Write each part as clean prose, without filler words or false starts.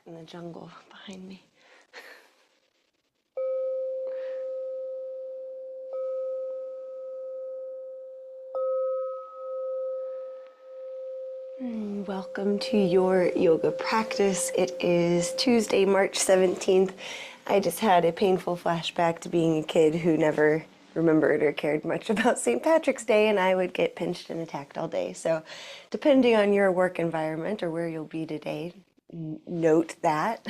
in the jungle behind me. Welcome to your yoga practice. It is Tuesday, March 17th. I just had a painful flashback to being a kid who never remembered or cared much about St. Patrick's Day, and I would get pinched and attacked all day. So depending on your work environment or where you'll be today, note that.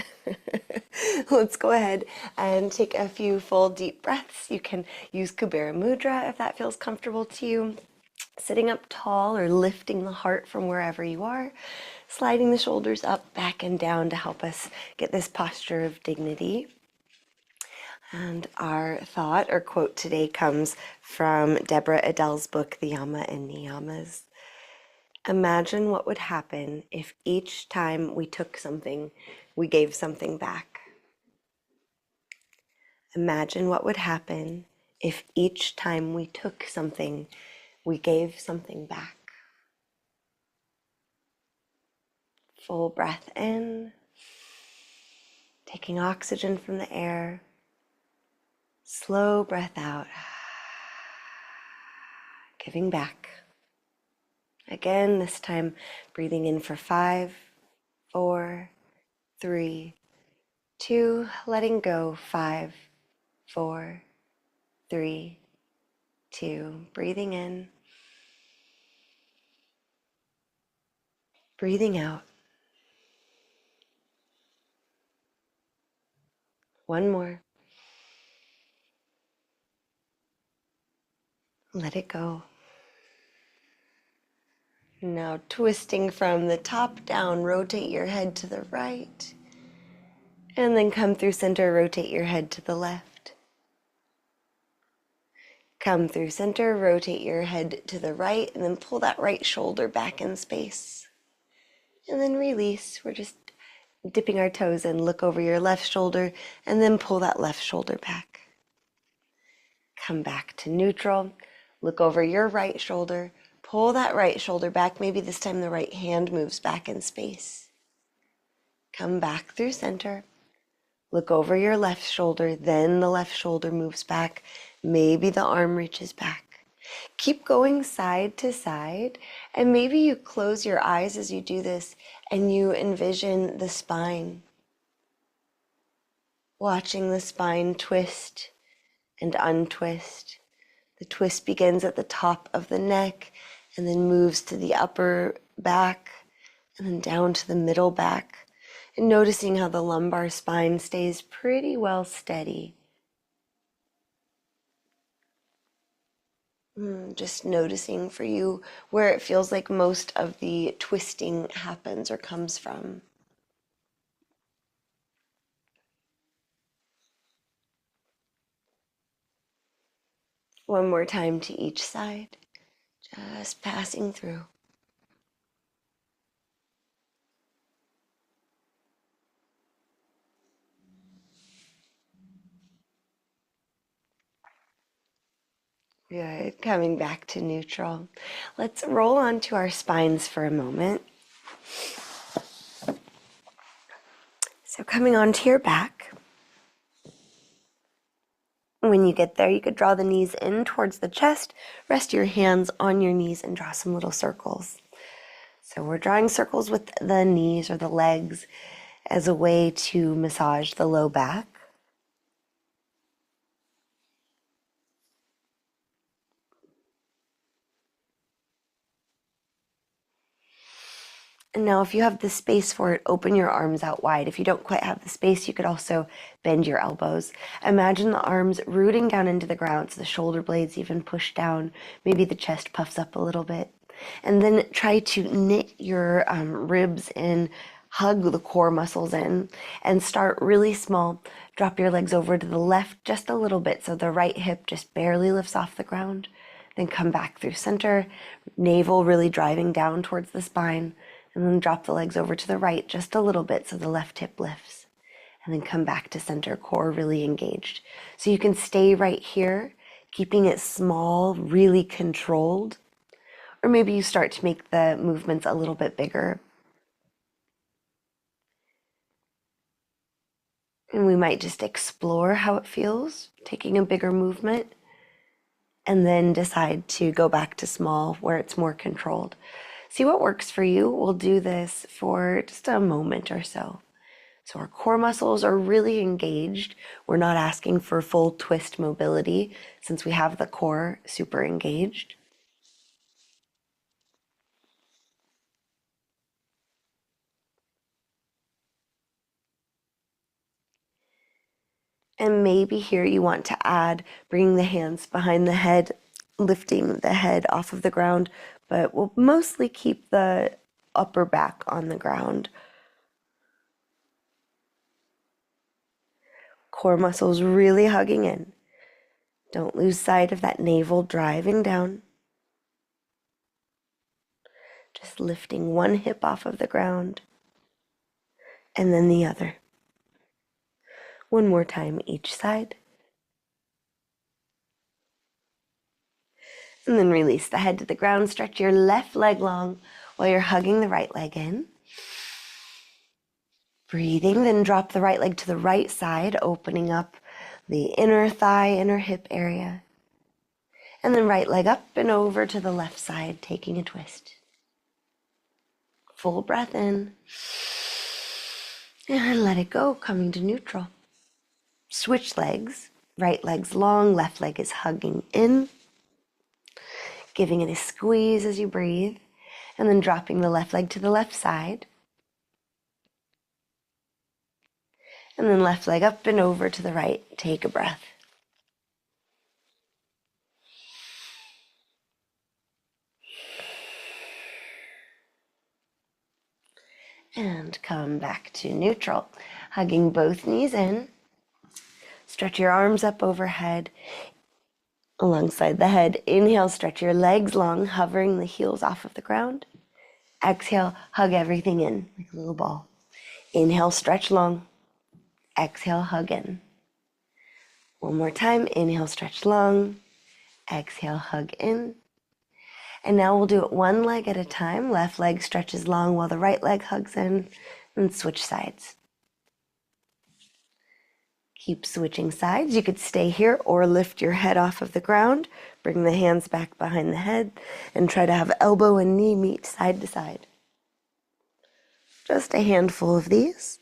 Let's go ahead and take a few full deep breaths. You can use Kubera Mudra if that feels comfortable to you. Sitting up tall or lifting the heart from wherever you are, sliding the shoulders up, back, and down to help us get this posture of dignity. And our thought or quote today comes from Deborah Adele's book, The Yama and Niyamas. Imagine what would happen if each time we took something, we gave something back. Imagine what would happen if each time we took something, we gave something back. Full breath in, taking oxygen from the air. Slow breath out, giving back. Again, this time breathing in for 5, 4, 3, 2, letting go. 5, 4, 3, 2, breathing in, breathing out. One more. Let it go. Now twisting from the top down, rotate your head to the right. And then come through center, rotate your head to the left. Come through center, rotate your head to the right, and then pull that right shoulder back in space. And then release. We're just dipping our toes in. Look over your left shoulder, and then pull that left shoulder back. Come back to neutral. Look over your right shoulder. Pull that right shoulder back. Maybe this time the right hand moves back in space. Come back through center. Look over your left shoulder, then the left shoulder moves back. Maybe the arm reaches back. Keep going side to side, and maybe you close your eyes as you do this and you envision the spine. Watching the spine twist and untwist. The twist begins at the top of the neck and then moves to the upper back and then down to the middle back. And noticing how the lumbar spine stays pretty well steady. Just noticing for you where it feels like most of the twisting happens or comes from. One more time to each side, just passing through. Good, coming back to neutral. Let's roll onto our spines for a moment. So coming onto your back. When you get there, you could draw the knees in towards the chest, rest your hands on your knees and draw some little circles. So we're drawing circles with the knees or the legs as a way to massage the low back. And now if you have the space for it, open your arms out wide. If you don't quite have the space, you could also bend your elbows. Imagine the arms rooting down into the ground, so the shoulder blades even push down. Maybe the chest puffs up a little bit. And then try to knit your ribs in, hug the core muscles in, and start really small. Drop your legs over to the left just a little bit so the right hip just barely lifts off the ground. Then come back through center, navel really driving down towards the spine. And then drop the legs over to the right just a little bit so the left hip lifts. And then come back to center, core really engaged. So you can stay right here, keeping it small, really controlled. Or maybe you start to make the movements a little bit bigger. And we might just explore how it feels, taking a bigger movement, and then decide to go back to small where it's more controlled. See what works for you. We'll do this for just a moment or so. So our core muscles are really engaged. We're not asking for full twist mobility since we have the core super engaged. And maybe here you want to add bringing the hands behind the head, lifting the head off of the ground, but we'll mostly keep the upper back on the ground. Core muscles really hugging in. Don't lose sight of that navel driving down. Just lifting one hip off of the ground and then the other. One more time each side. And then release the head to the ground. Stretch your left leg long while you're hugging the right leg in. Breathing, then drop the right leg to the right side, opening up the inner thigh, inner hip area. And then right leg up and over to the left side, taking a twist. Full breath in. And let it go, coming to neutral. Switch legs. Right leg's long, left leg is hugging in. Giving it a squeeze as you breathe. And then dropping the left leg to the left side. And then left leg up and over to the right. Take a breath. And come back to neutral. Hugging both knees in. Stretch your arms up overhead alongside the head. Inhale, stretch your legs long, hovering the heels off of the ground. Exhale, hug everything in like a little ball. Inhale, stretch long. Exhale, hug in. One more time. Inhale, stretch long. Exhale, hug in. And now we'll do it one leg at a time. Left leg stretches long while the right leg hugs in, and switch sides. Keep switching sides. You could stay here or lift your head off of the ground. Bring the hands back behind the head and try to have elbow and knee meet side to side. Just a handful of these.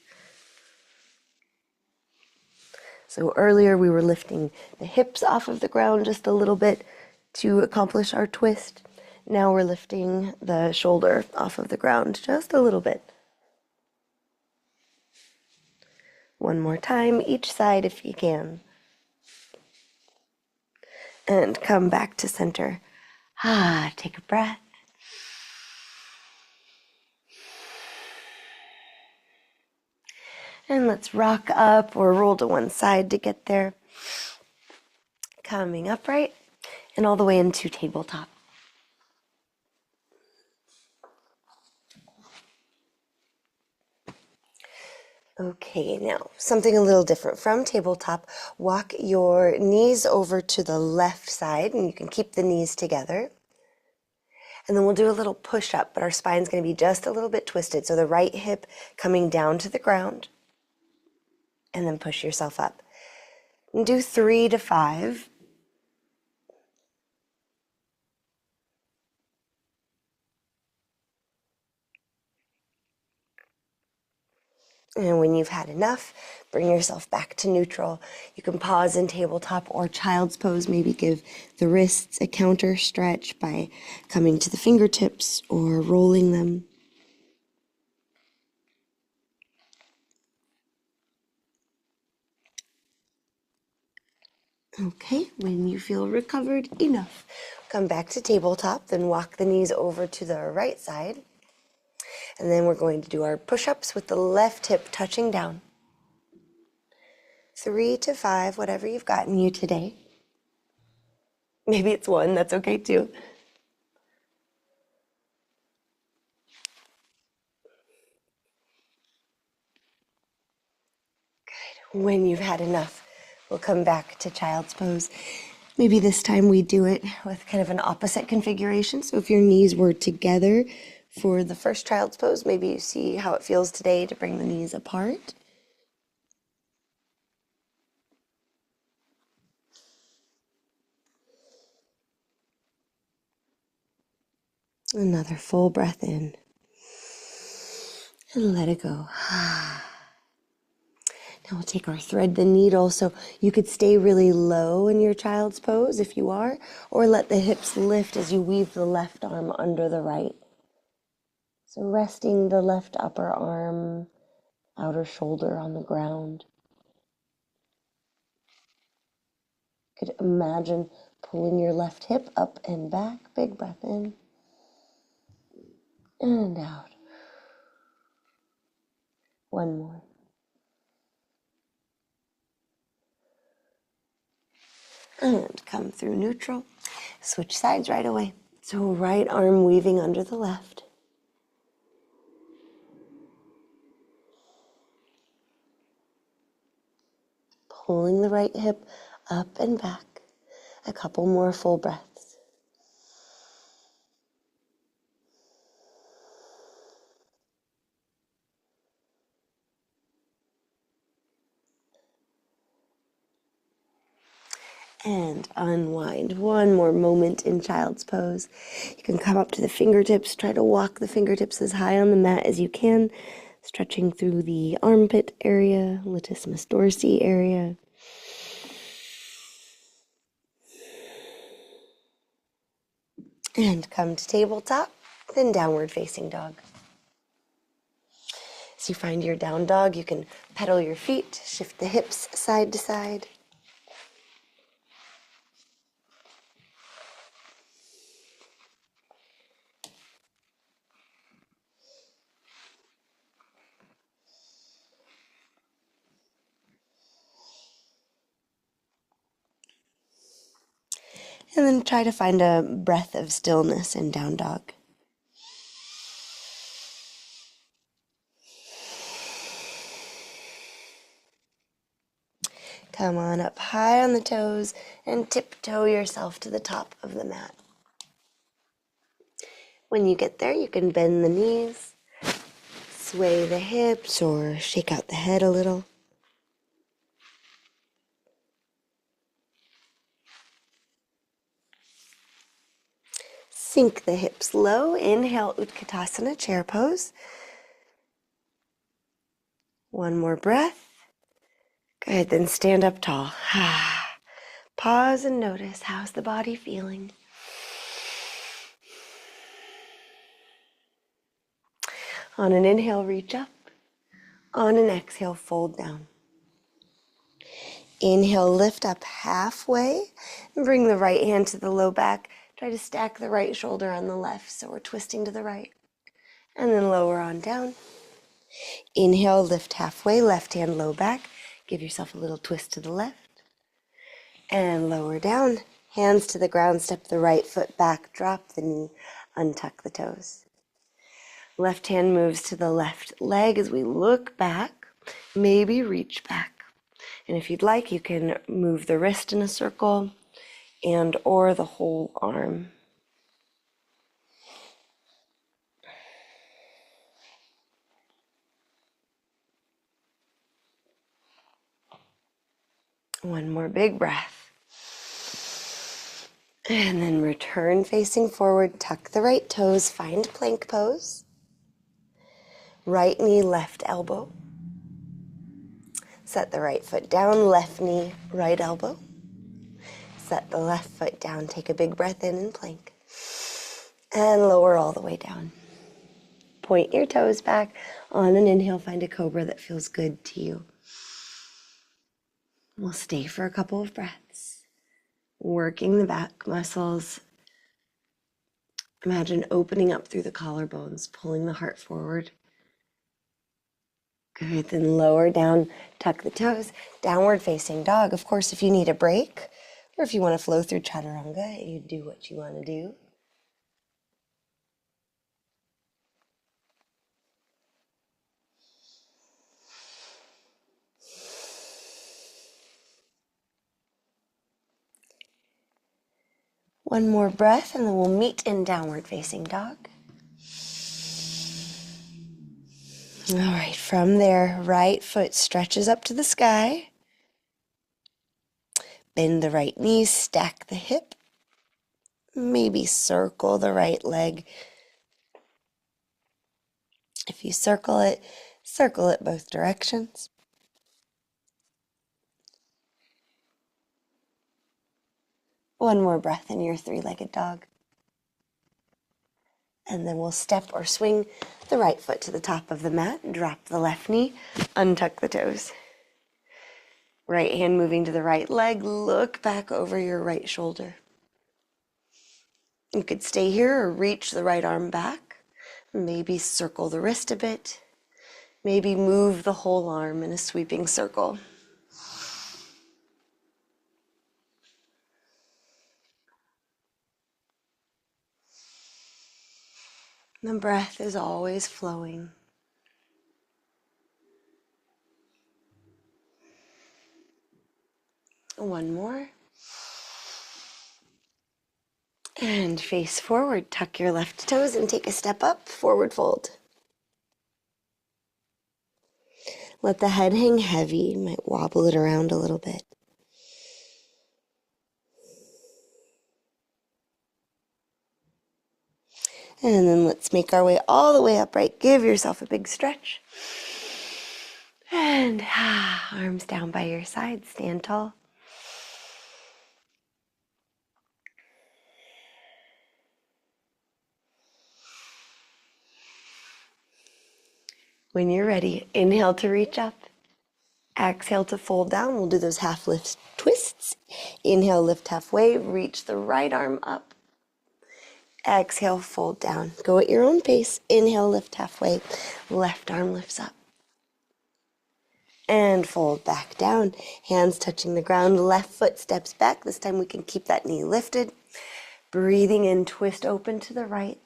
So earlier we were lifting the hips off of the ground just a little bit to accomplish our twist. Now we're lifting the shoulder off of the ground just a little bit. One more time, each side if you can. And come back to center. Take a breath. And let's rock up or roll to one side to get there. Coming upright and all the way into tabletop. Okay, now something a little different from tabletop. Walk your knees over to the left side and you can keep the knees together. And then we'll do a little push-up, but our spine's going to be just a little bit twisted. So the right hip coming down to the ground and then push yourself up. And do 3 to 5. And when you've had enough, bring yourself back to neutral. You can pause in tabletop or child's pose. Maybe give the wrists a counter stretch by coming to the fingertips or rolling them. Okay, when you feel recovered enough, come back to tabletop, then walk the knees over to the right side. And then we're going to do our push-ups with the left hip touching down. 3 to 5, whatever you've gotten you today. Maybe it's 1, that's okay too. Good. When you've had enough, we'll come back to child's pose. Maybe this time we do it with kind of an opposite configuration. So if your knees were together for the first child's pose, maybe you see how it feels today to bring the knees apart. Another full breath in. And let it go. Now we'll take our thread the needle, so you could stay really low in your child's pose if you are, or let the hips lift as you weave the left arm under the right. So resting the left upper arm, outer shoulder on the ground. You could imagine pulling your left hip up and back. Big breath in and out. One more. And come through neutral. Switch sides right away. So right arm weaving under the left. Pulling the right hip up and back. A couple more full breaths. And unwind. One more moment in child's pose. You can come up to the fingertips. Try to walk the fingertips as high on the mat as you can, stretching through the armpit area, latissimus dorsi area. And come to tabletop, then downward facing dog. As you find your down dog, you can pedal your feet, shift the hips side to side. And then try to find a breath of stillness in down dog. Come on up high on the toes and tiptoe yourself to the top of the mat. When you get there, you can bend the knees, sway the hips, or shake out the head a little. Sink the hips low. Inhale, Utkatasana, chair pose. One more breath. Good, then stand up tall. Pause and notice, how's the body feeling? On an inhale, reach up. On an exhale, fold down. Inhale, lift up halfway and bring the right hand to the low back. Try to stack the right shoulder on the left, so we're twisting to the right. And then lower on down. Inhale, lift halfway, left hand low back. Give yourself a little twist to the left. And lower down. Hands to the ground, step the right foot back, drop the knee, untuck the toes. Left hand moves to the left leg as we look back, maybe reach back. And if you'd like, you can move the wrist in a circle and or the whole arm. One more big breath. And then return facing forward, tuck the right toes, find plank pose. Right knee, left elbow. Set the right foot down, left knee, right elbow. Set the left foot down, take a big breath in and plank. And lower all the way down. Point your toes back. On an inhale, find a cobra that feels good to you. We'll stay for a couple of breaths. Working the back muscles. Imagine opening up through the collarbones, pulling the heart forward. Good, then lower down, tuck the toes, downward facing dog. Of course, if you need a break, or if you want to flow through chaturanga, you do what you want to do. One more breath, and then we'll meet in downward facing dog. All right, from there, right foot stretches up to the sky. Bend the right knee, stack the hip. Maybe circle the right leg If you circle it both directions. One more breath in your three-legged dog. And then we'll step or swing the right foot to the top of the mat, drop the left knee, untuck the toes. Right hand moving to the right leg, look back over your right shoulder. You could stay here or reach the right arm back. Maybe circle the wrist a bit. Maybe move the whole arm in a sweeping circle. The breath is always flowing. One more. And face forward. Tuck your left toes and take a step up, forward fold. Let the head hang heavy. You might wobble it around a little bit. And then let's make our way all the way upright. Give yourself a big stretch. And arms down by your side. Stand tall. When you're ready, inhale to reach up. Exhale to fold down. We'll do those half lift twists. Inhale, lift halfway. Reach the right arm up. Exhale, fold down. Go at your own pace. Inhale, lift halfway. Left arm lifts up. And fold back down. Hands touching the ground. Left foot steps back. This time we can keep that knee lifted. Breathing in, twist open to the right.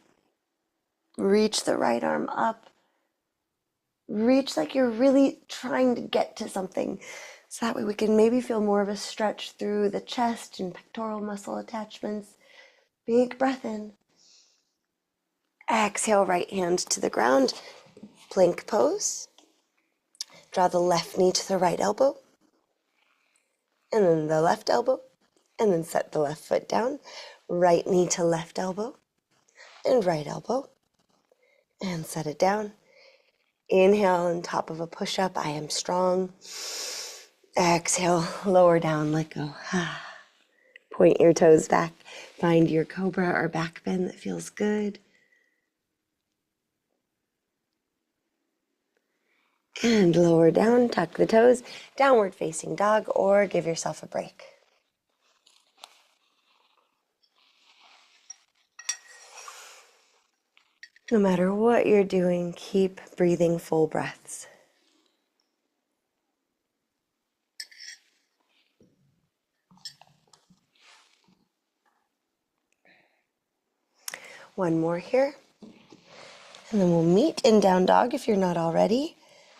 Reach the right arm up. Reach like you're really trying to get to something. So that way we can maybe feel more of a stretch through the chest and pectoral muscle attachments. Big breath in. Exhale, right hand to the ground. Plank pose. Draw the left knee to the right elbow. And then the left elbow. And then set the left foot down. Right knee to left elbow. And right elbow. And set it down. Inhale on top of a push-up. I am strong. Exhale, lower down, let go. Point your toes back. Find your cobra or back bend that feels good. And lower down, tuck the toes, downward facing dog, or give yourself a break. No matter what you're doing, keep breathing full breaths. One more here. And then we'll meet in down dog if you're not already.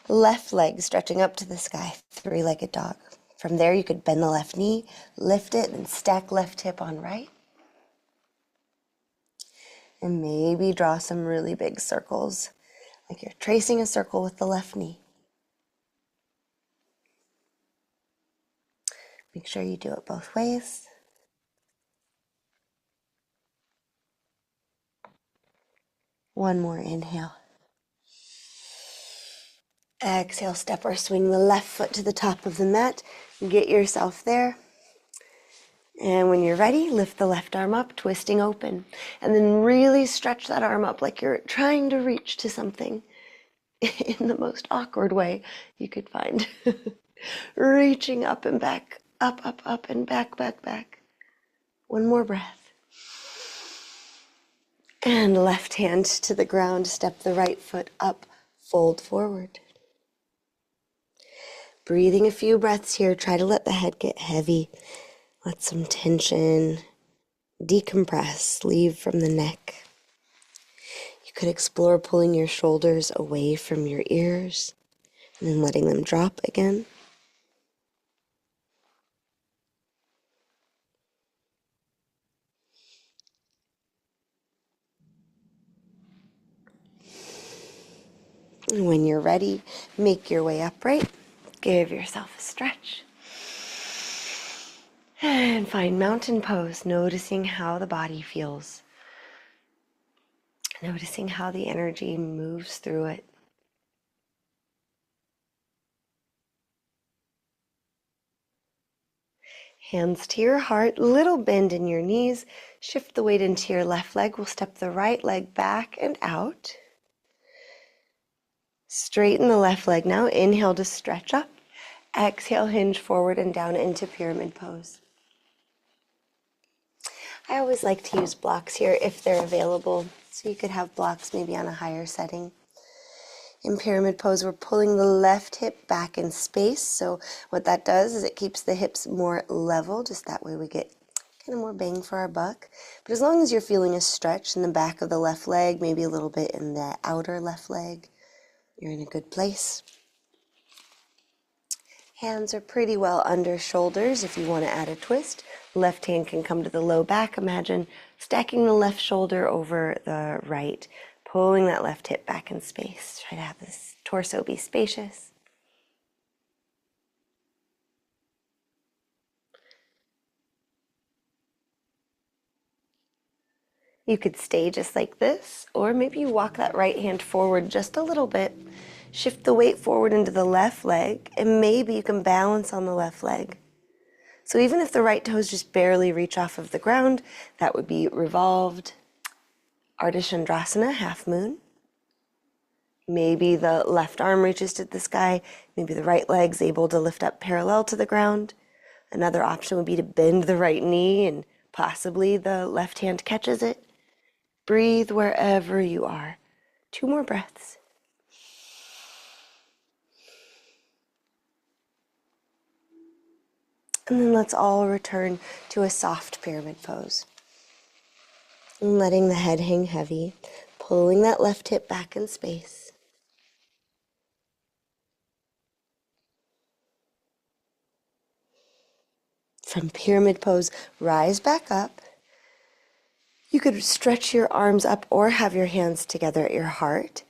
Left leg stretching up to the sky, three-legged dog. From there, you could bend the left knee, lift it, and stack left hip on right. And maybe draw some really big circles, like you're tracing a circle with the left knee. Make sure you do it both ways. One more inhale. Exhale, step or swing the left foot to the top of the mat. Get yourself there. And when you're ready, lift the left arm up, twisting open. And then really stretch that arm up like you're trying to reach to something in the most awkward way you could find. Reaching up and back, up, up, up, and back, back, back. One more breath. And left hand to the ground, step the right foot up, fold forward. Breathing a few breaths here, try to let the head get heavy. Let some tension decompress, leave from the neck. You could explore pulling your shoulders away from your ears and then letting them drop again. And when you're ready, make your way upright. Give yourself a stretch. And find mountain pose, noticing how the body feels. Noticing how the energy moves through it. Hands to your heart, little bend in your knees. Shift the weight into your left leg. We'll step the right leg back and out. Straighten the left leg now. Inhale to stretch up. Exhale, hinge forward and down into pyramid pose. I always like to use blocks here if they're available. So you could have blocks maybe on a higher setting. In pyramid pose, we're pulling the left hip back in space. So what that does is it keeps the hips more level. Just that way we get kind of more bang for our buck. But as long as you're feeling a stretch in the back of the left leg, maybe a little bit in the outer left leg, you're in a good place. Hands are pretty well under shoulders if you want to add a twist. Left hand can come to the low back. Imagine stacking the left shoulder over the right, pulling that left hip back in space. Try to have this torso be spacious. You could stay just like this, or maybe you walk that right hand forward just a little bit. Shift the weight forward into the left leg, and maybe you can balance on the left leg. So even if the right toes just barely reach off of the ground, that would be revolved Ardha Chandrasana, half moon. Maybe the left arm reaches to the sky. Maybe the right leg's able to lift up parallel to the ground. Another option would be to bend the right knee and possibly the left hand catches it. Breathe wherever you are. 2 more breaths. And then let's all return to a soft pyramid pose. And letting the head hang heavy, pulling that left hip back in space. From pyramid pose, rise back up. You could stretch your arms up or have your hands together at your heart.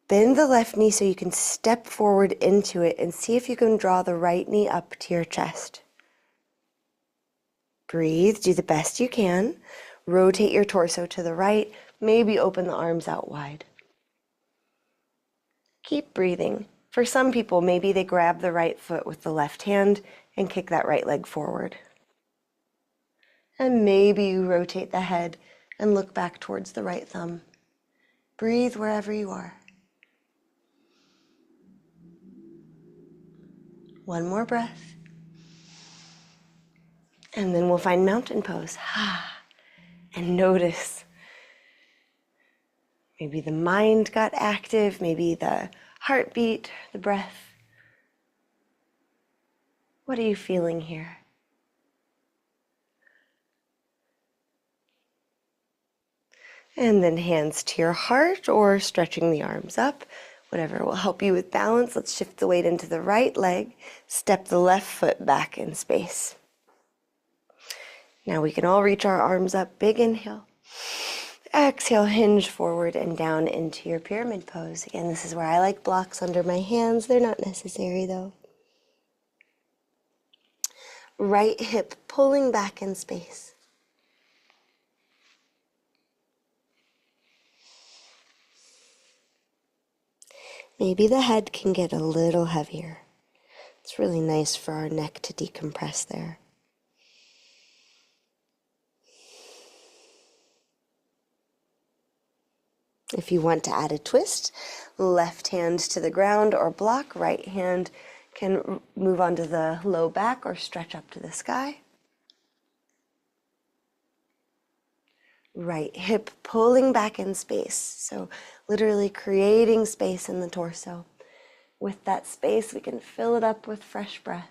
Bend the left knee so you can step forward into it and see if you can draw the right knee up to your chest. Breathe, do the best you can. Rotate your torso to the right, maybe open the arms out wide. Keep breathing. For some people, maybe they grab the right foot with the left hand and kick that right leg forward. And maybe you rotate the head and look back towards the right thumb. Breathe wherever you are. One more breath. And then we'll find mountain pose. And notice. Maybe the mind got active, maybe the heartbeat, the breath. What are you feeling here? And then hands to your heart or stretching the arms up. Whatever will help you with balance. Let's shift the weight into the right leg. Step the left foot back in space. Now we can all reach our arms up. Big inhale. Exhale, hinge forward and down into your pyramid pose. Again, this is where I like blocks under my hands. They're not necessary though. Right hip pulling back in space. Maybe the head can get a little heavier. It's really nice for our neck to decompress there. If you want to add a twist, left hand to the ground or block, right hand can move onto the low back or stretch up to the sky. Right hip pulling back in space, so literally creating space in the torso. With that space, we can fill it up with fresh breath.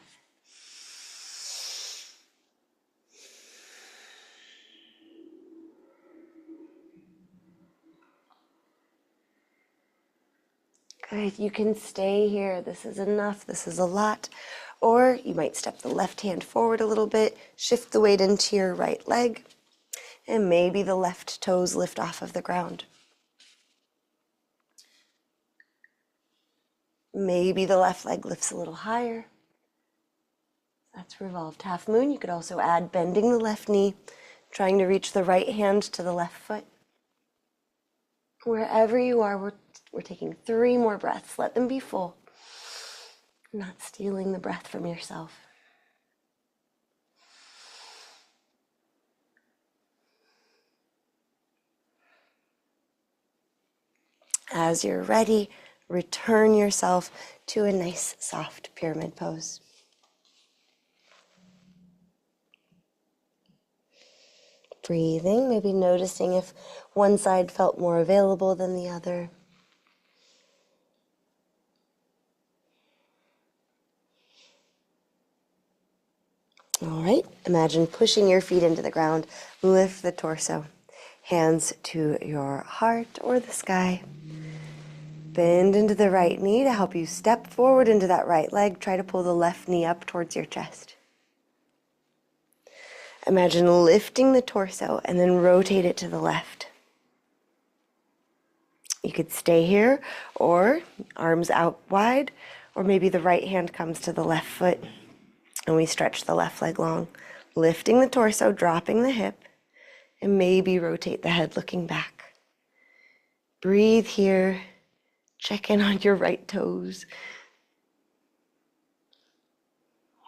Good, you can stay here. This is enough, this is a lot. Or you might step the left hand forward a little bit, shift the weight into your right leg, and maybe the left toes lift off of the ground. Maybe the left leg lifts a little higher. That's revolved half moon. You could also add bending the left knee, trying to reach the right hand to the left foot. Wherever you are, we're taking 3 more breaths. Let them be full. Not stealing the breath from yourself. As you're ready, return yourself to a nice soft pyramid pose. Breathing, maybe noticing if one side felt more available than the other. All right, imagine pushing your feet into the ground. Lift the torso. Hands to your heart or the sky. Bend into the right knee to help you step forward into that right leg. Try to pull the left knee up towards your chest. Imagine lifting the torso and then rotate it to the left. You could stay here, or arms out wide, or maybe the right hand comes to the left foot and we stretch the left leg long. Lifting the torso, dropping the hip, and maybe rotate the head looking back. Breathe here. Check in on your right toes.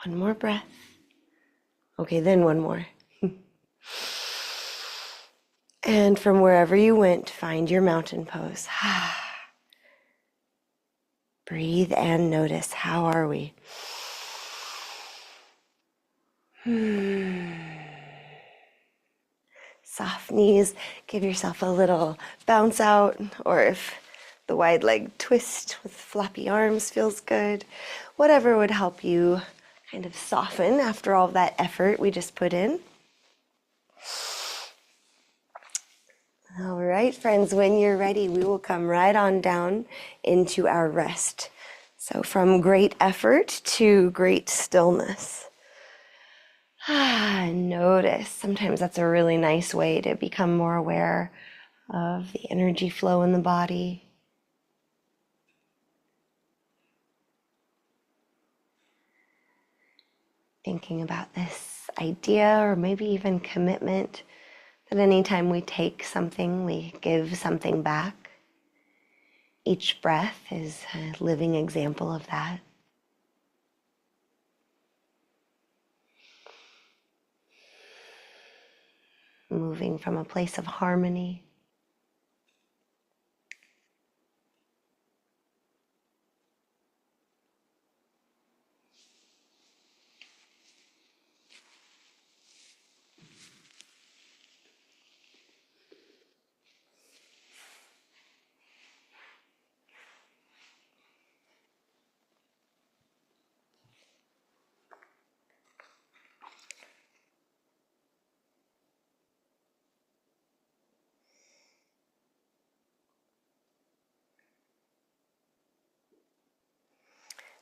One more breath. Okay, then one more. And from wherever you went, find your mountain pose. Breathe and notice. How are we? Soft knees. Give yourself a little bounce out, or if the wide leg twist with floppy arms feels good, whatever would help you kind of soften after all that effort we just put in. All right, friends, when you're ready, we will come right on down into our rest. So from great effort to great stillness. Notice. Sometimes that's a really nice way to become more aware of the energy flow in the body. Thinking about this idea or maybe even commitment that anytime we take something, we give something back. Each breath is a living example of that. Moving from a place of harmony.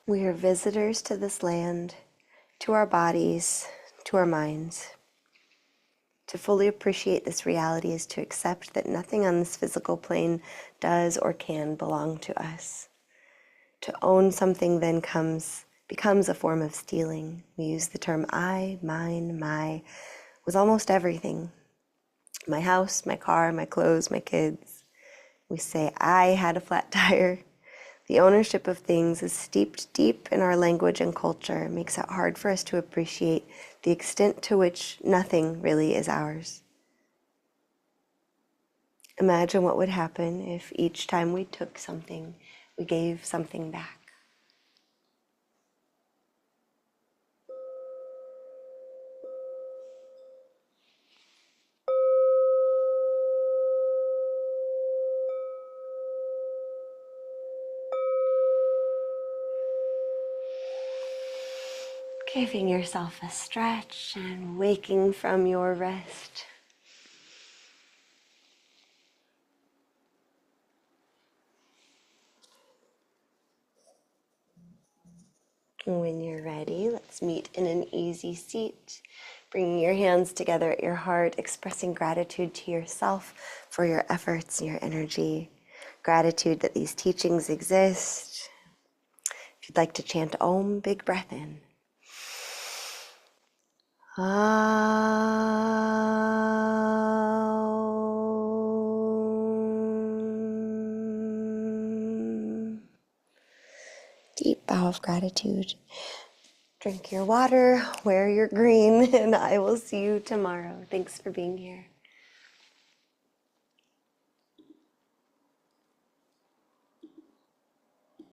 We are visitors to this land, to our bodies, to our minds. To fully appreciate this reality is to accept that nothing on this physical plane does or can belong to us. To own something then becomes a form of stealing. We use the term I, mine, my, with almost everything. My house, my car, my clothes, my kids. We say, I had a flat tire. The ownership of things is steeped deep in our language and culture. It makes it hard for us to appreciate the extent to which nothing really is ours. Imagine what would happen if each time we took something, we gave something back. Giving yourself a stretch and waking from your rest. When you're ready, let's meet in an easy seat. Bringing your hands together at your heart, expressing gratitude to yourself for your efforts and your energy. Gratitude that these teachings exist. If you'd like to chant Om, big breath in. Deep bow of gratitude. Drink your water, wear your green, and I will see you tomorrow. Thanks for being here.